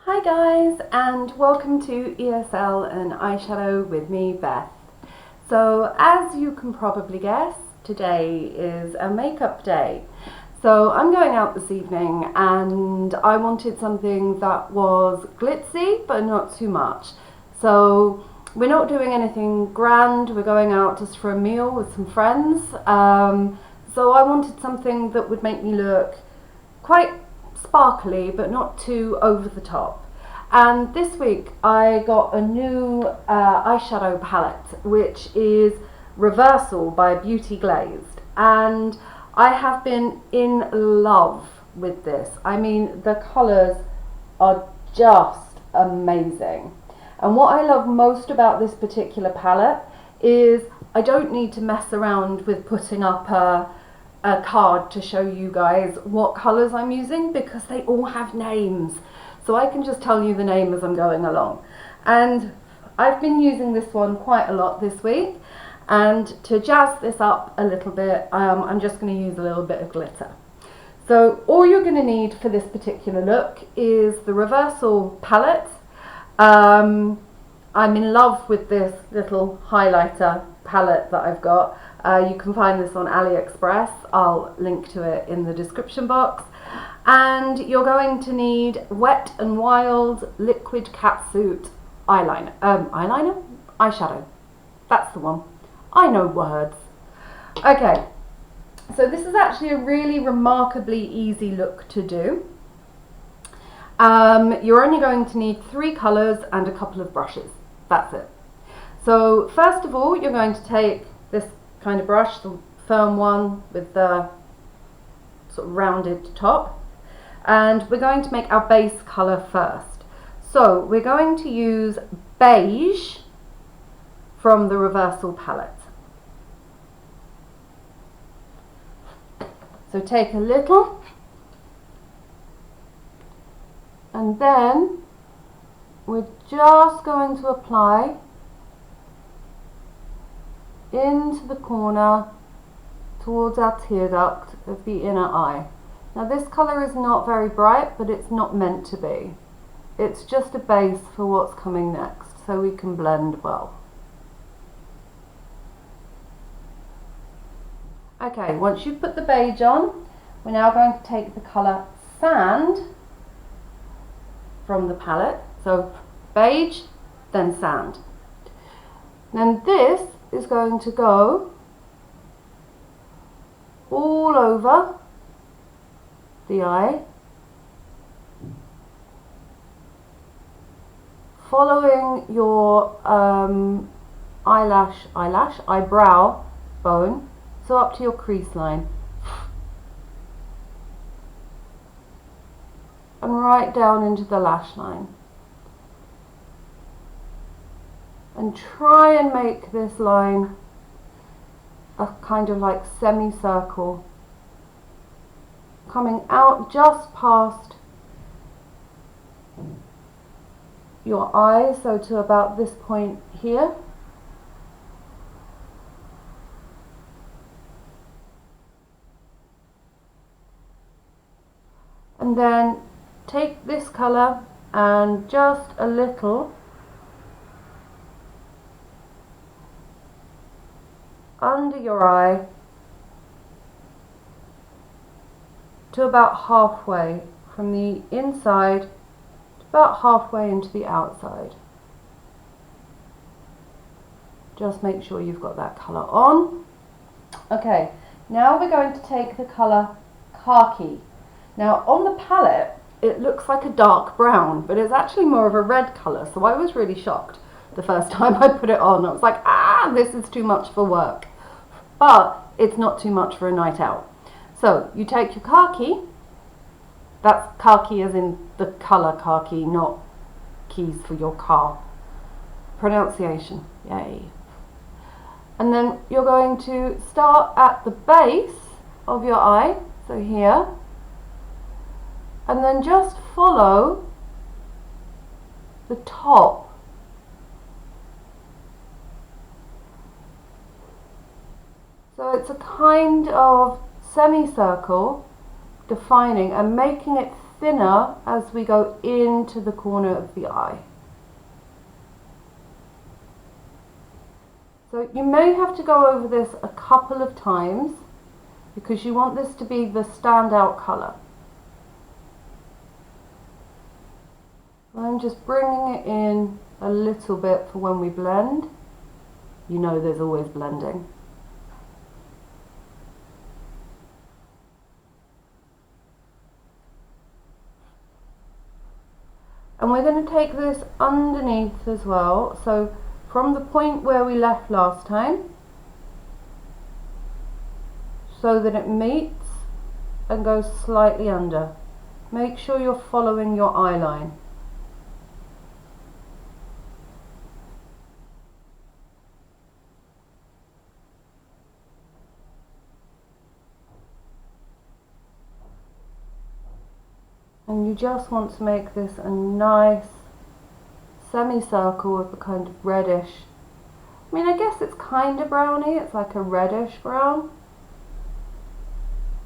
Hi guys, and welcome to ESL and Eyeshadow with me, Beth. So as you can probably guess, today is a makeup day. So I'm going out this evening and I wanted something that was glitzy but not too much. So we're not doing anything grand, we're going out just for a meal with some friends. So I wanted something that would make me look quite sparkly but not too over the top. And this week I got a new eyeshadow palette, which is Reversal by Beauty Glazed, and I have been in love with this. I mean, the colours are just amazing, and what I love most about this particular palette is I don't need to mess around with putting up a card to show you guys what colours I'm using, because they all have names, so I can just tell you the name as I'm going along. And I've been using this one quite a lot this week, and to jazz this up a little bit, I'm just going to use a little bit of glitter. So all you're going to need for this particular look is the Reversal palette. I'm in love with this little highlighter palette that I've got. You can find this on AliExpress. I'll link to it in the description box. And you're going to need Wet n Wild Liquid Catsuit eyeshadow. That's the one. I know words. Okay, so this is actually a really remarkably easy look to do. You're only going to need 3 colours and a couple of brushes. That's it. So first of all, you're going to take this kind of brush, the firm one with the sort of rounded top, and we're going to make our base colour first. So we're going to use beige from the Reversal palette. So take a little, and then we're just going to apply into the corner towards our tear duct of the inner eye. Now this colour is not very bright, but it's not meant to be. It's just a base for what's coming next, so we can blend well. Okay, once you've put the beige on, we're now going to take the colour Sand from the palette. So beige, then sand. Then this is going to go all over the eye, following your eyebrow bone, so up to your crease line, and right down into the lash line. And try and make this line a kind of like semicircle, coming out just past your eye, so to about this point here. And then take this colour and just a little under your eye to about halfway, from the inside to about halfway into the outside. Just make sure you've got that colour on. Okay, now we're going to take the colour Khaki. Now on the palette it looks like a dark brown, but it's actually more of a red colour, so I was really shocked the first time I put it on. I was like, this is too much for work. But it's not too much for a night out. So you take your khaki, that's khaki as in the colour khaki, not keys for your car. Pronunciation, yay. And then you're going to start at the base of your eye, so here, and then just follow the top. So it's a kind of semicircle, defining and making it thinner as we go into the corner of the eye. So you may have to go over this a couple of times because you want this to be the standout colour. I'm just bringing it in a little bit for when we blend. You know there's always blending. And we're going to take this underneath as well, so from the point where we left last time, so that it meets and goes slightly under. Make sure you're following your eye line. And you just want to make this a nice semicircle of a kind of reddish, I mean I guess it's kind of browny, it's like a reddish brown,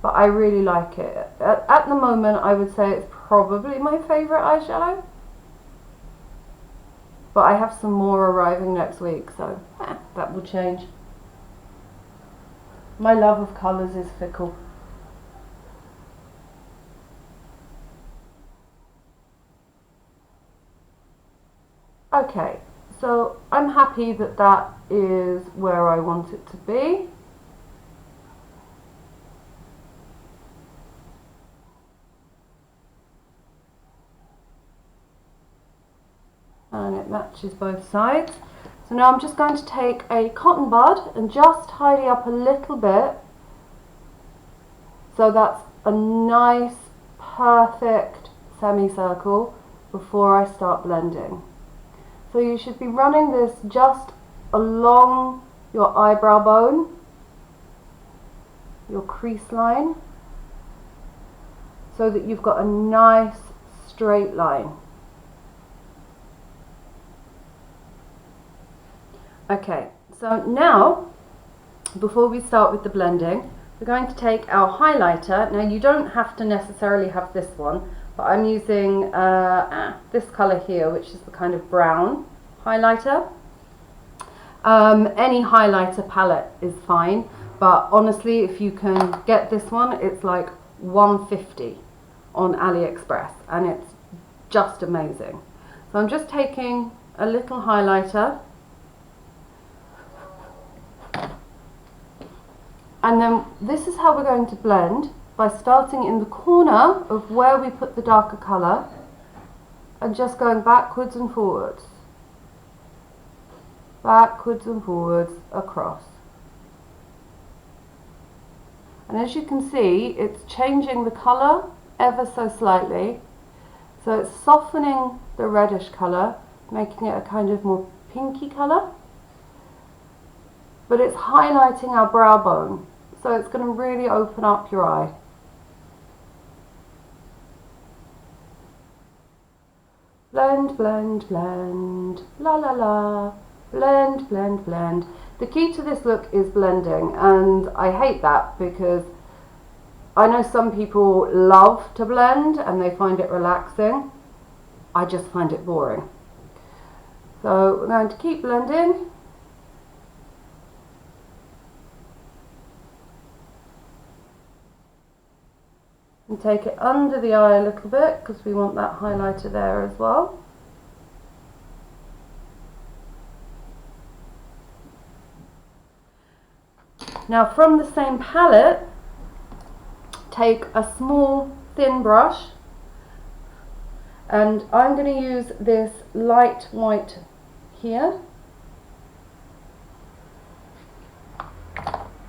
but I really like it. At the moment I would say it's probably my favourite eyeshadow, but I have some more arriving next week, so that will change. My love of colours is fickle. Okay, so I'm happy that that is where I want it to be. And it matches both sides. So now I'm just going to take a cotton bud and just tidy up a little bit. So that's a nice, perfect semicircle before I start blending. So you should be running this just along your eyebrow bone, your crease line, so that you've got a nice straight line. Okay, so now, before we start with the blending, we're going to take our highlighter. Now you don't have to necessarily have this one, but I'm using this colour here, which is the kind of brown highlighter. Any highlighter palette is fine, but honestly if you can get this one, it's like $1.50 on AliExpress and it's just amazing. So I'm just taking a little highlighter, and then this is how we're going to blend, by starting in the corner of where we put the darker colour and just going backwards and forwards across. And as you can see, it's changing the colour ever so slightly, so it's softening the reddish colour, making it a kind of more pinky colour, but it's highlighting our brow bone, so it's going to really open up your eye. Blend, blend, blend, la la la, blend, blend, blend. The key to this look is blending, and I hate that because I know some people love to blend and they find it relaxing. I just find it boring. So we're going to keep blending. And take it under the eye a little bit because we want that highlighter there as well. Now from the same palette, take a small thin brush, and I'm going to use this light white here.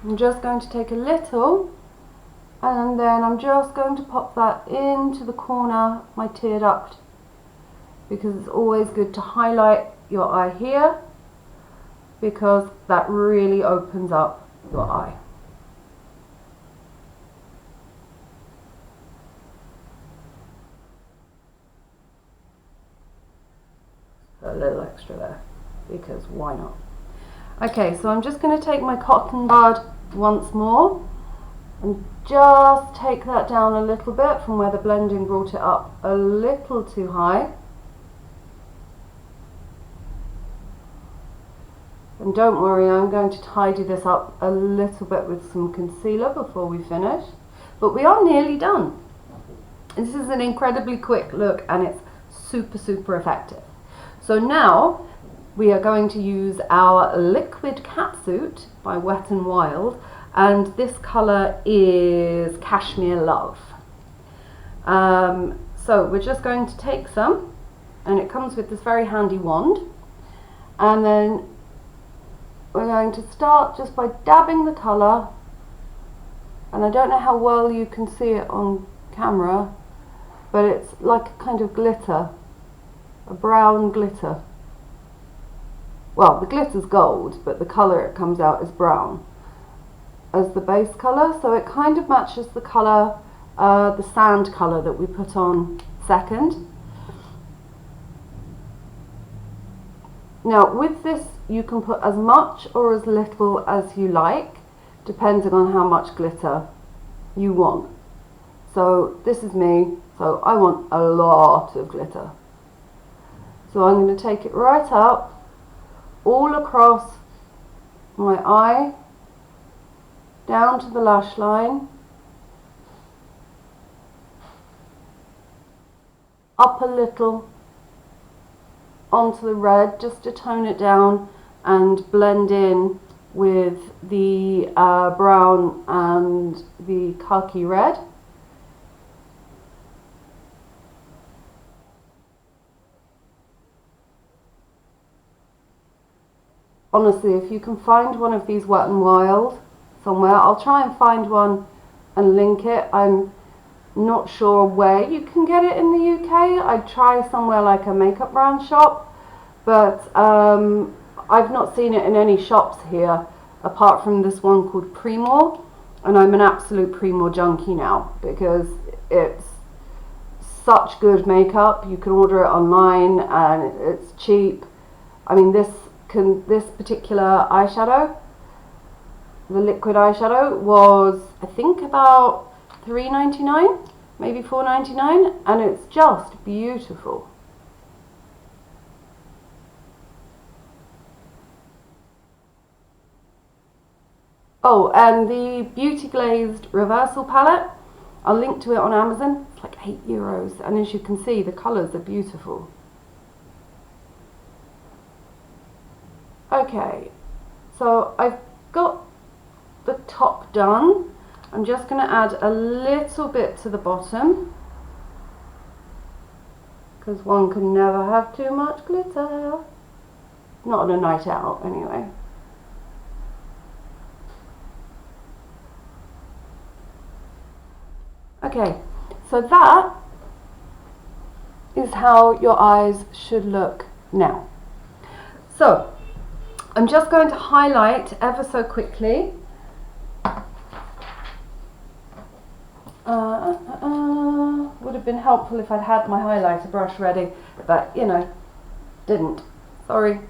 I'm just going to take a little, and then I'm just going to pop that into the corner of my tear duct, because it's always good to highlight your eye here, because that really opens up your eye. A little extra there, because why not? Okay, so I'm just going to take my cotton bud once more, And just take that down a little bit from where the blending brought it up a little too high. And don't worry, I'm going to tidy this up a little bit with some concealer before we finish. But we are nearly done. This is an incredibly quick look and it's super, super effective. So now we are going to use our Liquid Catsuit by Wet n Wild, and this colour is Cashmere Love. So we're just going to take some, and it comes with this very handy wand, and then we're going to start just by dabbing the colour, and I don't know how well you can see it on camera, but it's like a kind of glitter, a brown glitter. Well, the glitter's gold, but the colour it comes out is brown as the base colour, so it kind of matches the colour, the sand colour that we put on second. Now with this you can put as much or as little as you like, depending on how much glitter you want. So this is me, so I want a lot of glitter. So I'm going to take it right up, all across my eye, down to the lash line, up a little onto the red just to tone it down and blend in with the brown and the khaki red. Honestly, if you can find one of these Wet n Wild somewhere, I'll try and find one and link it. I'm not sure where you can get it in the UK. I'd try somewhere like a makeup brand shop, but I've not seen it in any shops here apart from this one called Primor, and I'm an absolute Primor junkie now because it's such good makeup. You can order it online and it's cheap. I mean, this particular eyeshadow, the liquid eyeshadow, was I think about $3.99, maybe $4.99, and it's just beautiful. Oh, and the Beauty Glazed Reversal palette, I'll link to it on Amazon. It's like €8, and as you can see, the colours are beautiful. Okay, so I've got the top done. I'm just going to add a little bit to the bottom because one can never have too much glitter. Not on a night out, anyway. Okay, so that is how your eyes should look now. So I'm just going to highlight ever so quickly. Would have been helpful if I'd had my highlighter brush ready, but you know, didn't. Sorry.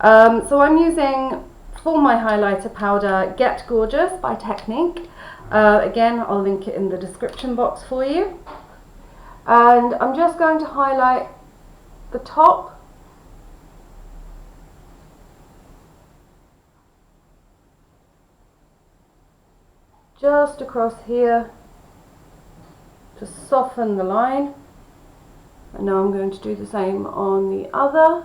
So I'm using, for my highlighter powder, Get Gorgeous by Technique. Again, I'll link it in the description box for you. And I'm just going to highlight the top, just across here, to soften the line. And now I'm going to do the same on the other,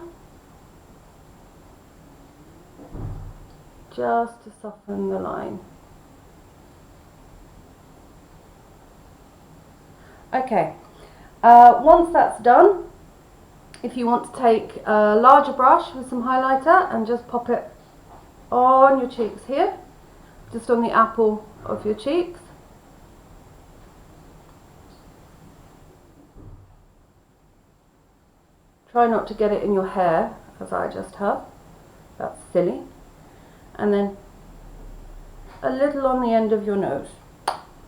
just to soften the line. Okay, once that's done, if you want to take a larger brush with some highlighter and just pop it on your cheeks here, just on the apple of your cheeks. Try not to get it in your hair, as I just have. That's silly. And then a little on the end of your nose,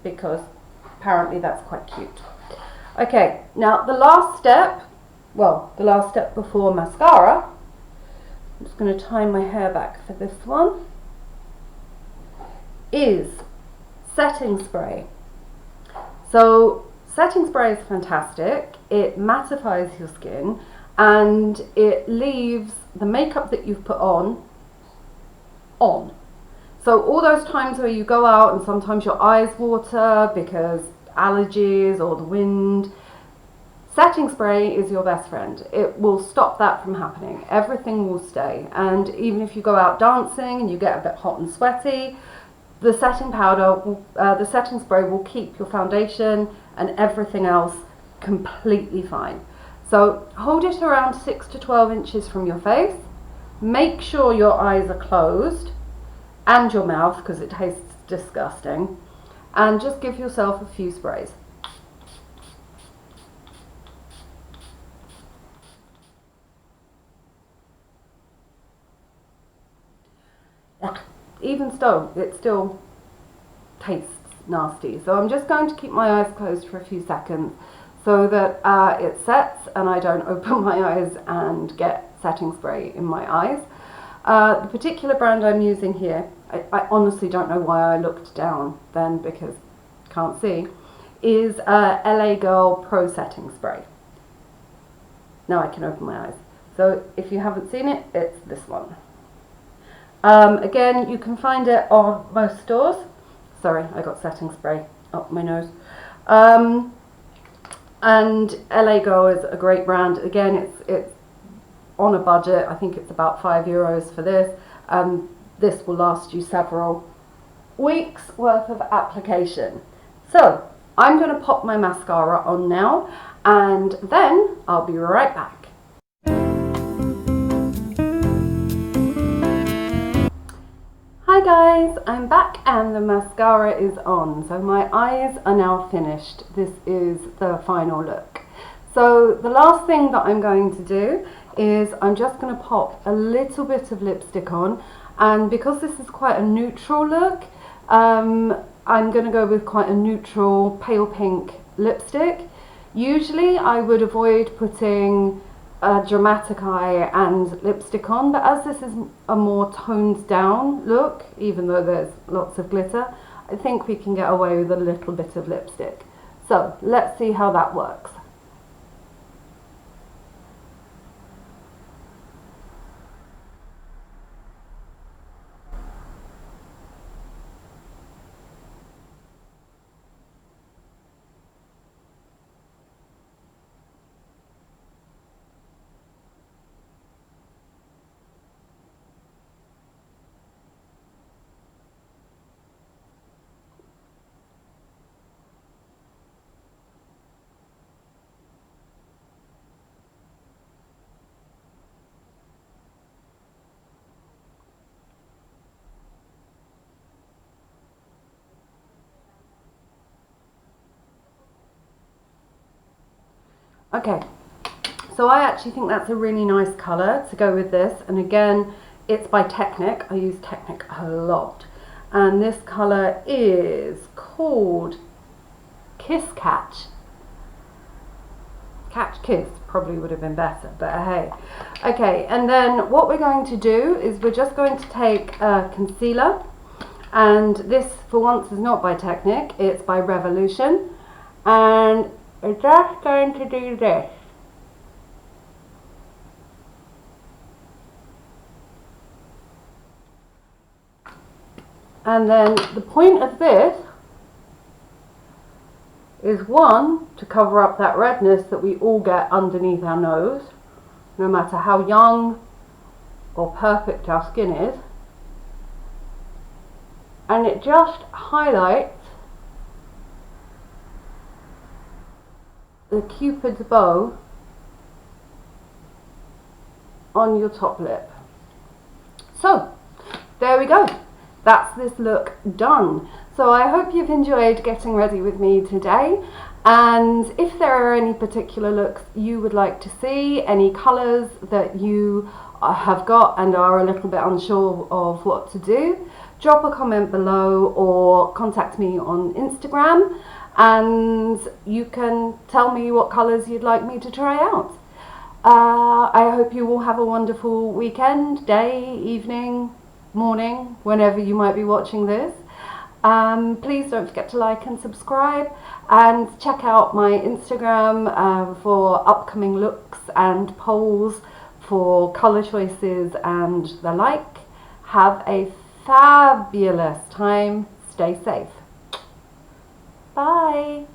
because apparently that's quite cute. Okay, now the last step, well, the last step before mascara, I'm just going to tie my hair back for this one, is setting spray. So setting spray is fantastic. It mattifies your skin and it leaves the makeup that you've put on. So all those times where you go out and sometimes your eyes water because allergies or the wind, setting spray is your best friend. It will stop that from happening. Everything will stay. And even if you go out dancing and you get a bit hot and sweaty, the setting powder, the setting spray will keep your foundation and everything else completely fine. So hold it around 6 to 12 inches from your face. Make sure your eyes are closed and your mouth because it tastes disgusting. And just give yourself a few sprays. Even so, it still tastes nasty. So I'm just going to keep my eyes closed for a few seconds so that it sets and I don't open my eyes and get setting spray in my eyes. The particular brand I'm using here, I honestly don't know why I looked down then because I can't see, is LA Girl Pro Setting Spray. Now I can open my eyes. So if you haven't seen it, it's this one. Again, you can find it on most stores. Sorry, I got setting spray up my nose. And LA Girl is a great brand. Again, it's on a budget. I think it's about €5 for this. This will last you several weeks worth of application. So I'm going to pop my mascara on now and then I'll be right back. Hi guys, I'm back and the mascara is on. So my eyes are now finished. This is the final look. So the last thing that I'm going to do is I'm just going to pop a little bit of lipstick on, and because this is quite a neutral look, I'm going to go with quite a neutral pale pink lipstick. Usually I would avoid putting a dramatic eye and lipstick on, but as this is a more toned down look, even though there's lots of glitter, I think we can get away with a little bit of lipstick. So let's see how that works. Okay, so I actually think that's a really nice colour to go with this, and again it's by Technic. I use Technic a lot, and this colour is called Kiss Catch. Catch Kiss probably would have been better, but hey. Okay, and then what we're going to do is we're just going to take a concealer, and this for once is not by Technic, it's by Revolution, and we're just going to do this. And then the point of this is, one, to cover up that redness that we all get underneath our nose, no matter how young or perfect our skin is. And it just highlights the Cupid's bow on your top lip. So there we go, that's this look done. So I hope you've enjoyed getting ready with me today, and if there are any particular looks you would like to see, any colours that you have got and are a little bit unsure of what to do, drop a comment below or contact me on Instagram and you can tell me what colours you'd like me to try out. I hope you all have a wonderful weekend, day, evening, morning, whenever you might be watching this. Please don't forget to like and subscribe, and check out my Instagram for upcoming looks and polls for colour choices and the like. Have a fabulous time. Stay safe. Bye.